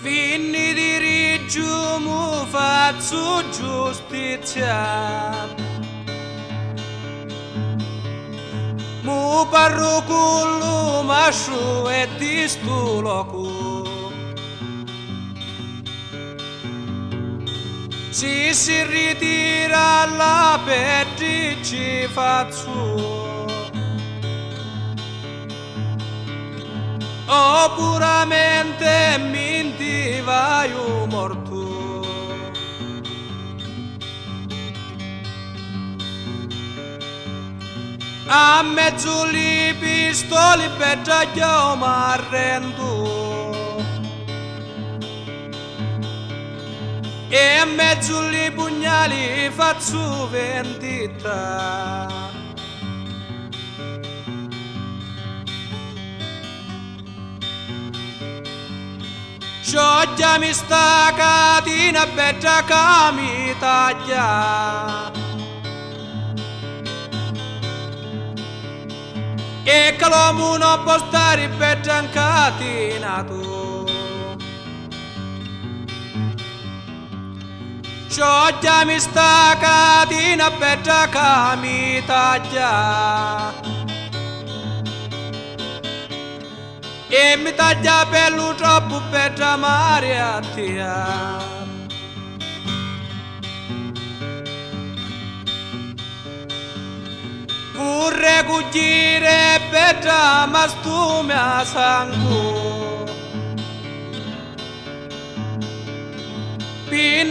Finni di rigiumu faccio giustizia, mu parru cullu masciu e di stu locu. Si ritira la petti ci faccio, o puramente minti vai morto. A mezzo li pistoli per già m'arrendo, e a mezzo li pugnali faccio vendetta. C'ho già mi sta catina per già che mi taglia, e che l'uomo non può stare per già incatinato. C'ho già mi sta catina per già che mi taglia, e mi taglia per lo troppo per già mare a tia. Vorrei cucire per già ma stu mi a sangue,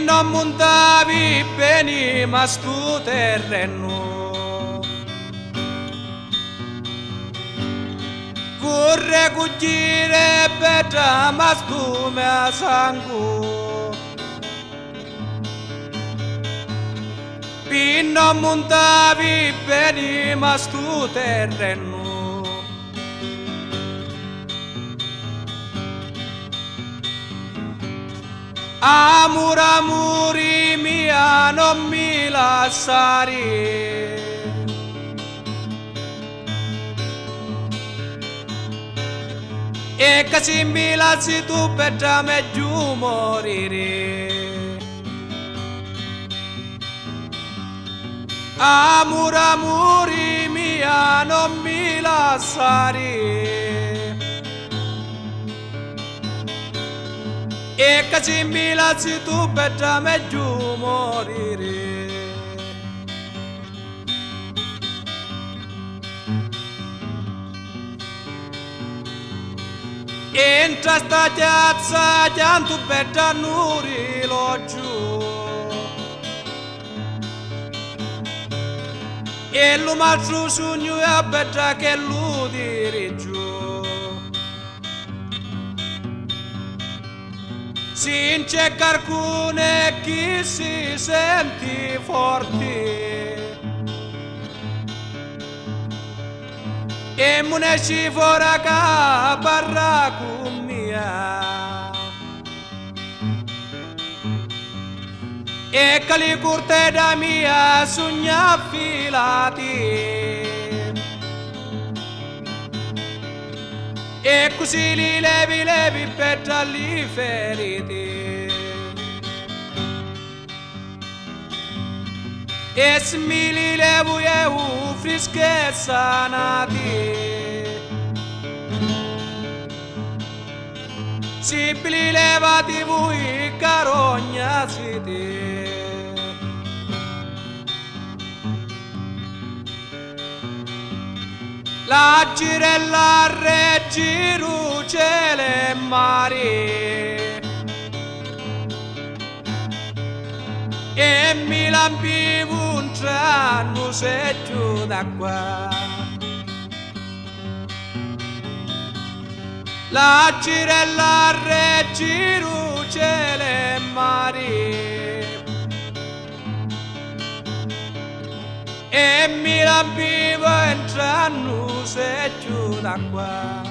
non montavi bene ma stu terreno. Vorrei cucire per già ma stu mi a sangue, non montavi bene ma stu terreno. Amuri mia non mi lasciare, e che se mi lasci tu per già meglio morire. Amuri mia non mi lasciare, e che se mi lasci tu per già meglio morire. Entra sta piazza pianto per già nuri lo giù, e lo marcio sogno e per già che lo diri giù. Si c'è qualcuno che si senti forte, e non esci fuori che parla con mia, e che le curte da mia sogna affilati, e così li levi per già li feriti, e se mi li levo io freschezza nati, si li levati voi carogna siete. La girella reggiru cielo e mare, e mi lampivo un tranno secchio d'acqua. La girella reggiru cielo e mare, e mi lampivo un tranno secchio d'acqua.